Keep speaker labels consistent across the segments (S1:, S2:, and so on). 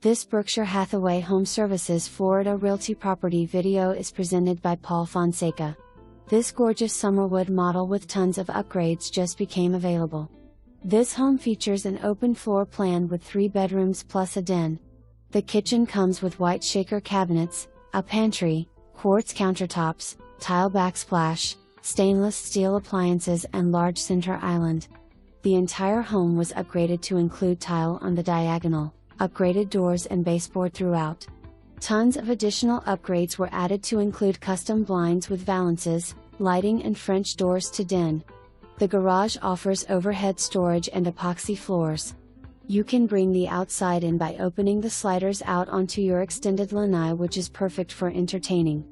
S1: This Berkshire Hathaway HomeServices Florida Realty property video is presented by Paul Fonseca. This gorgeous Summerwood model with tons of upgrades just became available. This home features an open floor plan with 3 bedrooms plus a den. The kitchen comes with white shaker cabinets, a pantry, quartz countertops, tile backsplash, stainless steel appliances and large center island. The entire home was upgraded to include tile on the diagonal, upgraded doors and baseboard throughout. Tons of additional upgrades were added to include custom blinds with valances, lighting and French doors to den. The garage offers overhead storage and epoxy floors. You can bring the outside in by opening the sliders out onto your extended lanai, which is perfect for entertaining.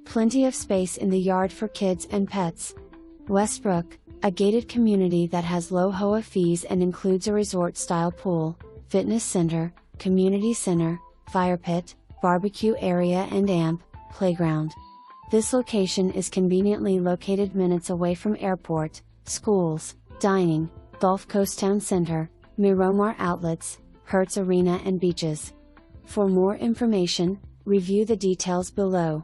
S1: Plenty of space in the yard for kids and pets. Westbrook, a gated community that has low HOA fees and includes a resort-style pool, fitness center, community center, fire pit, barbecue area and playground. This location is conveniently located minutes away from airport, schools, dining, Gulf Coast Town Center, Miromar Outlets, Hertz Arena and Beaches. For more information, review the details below.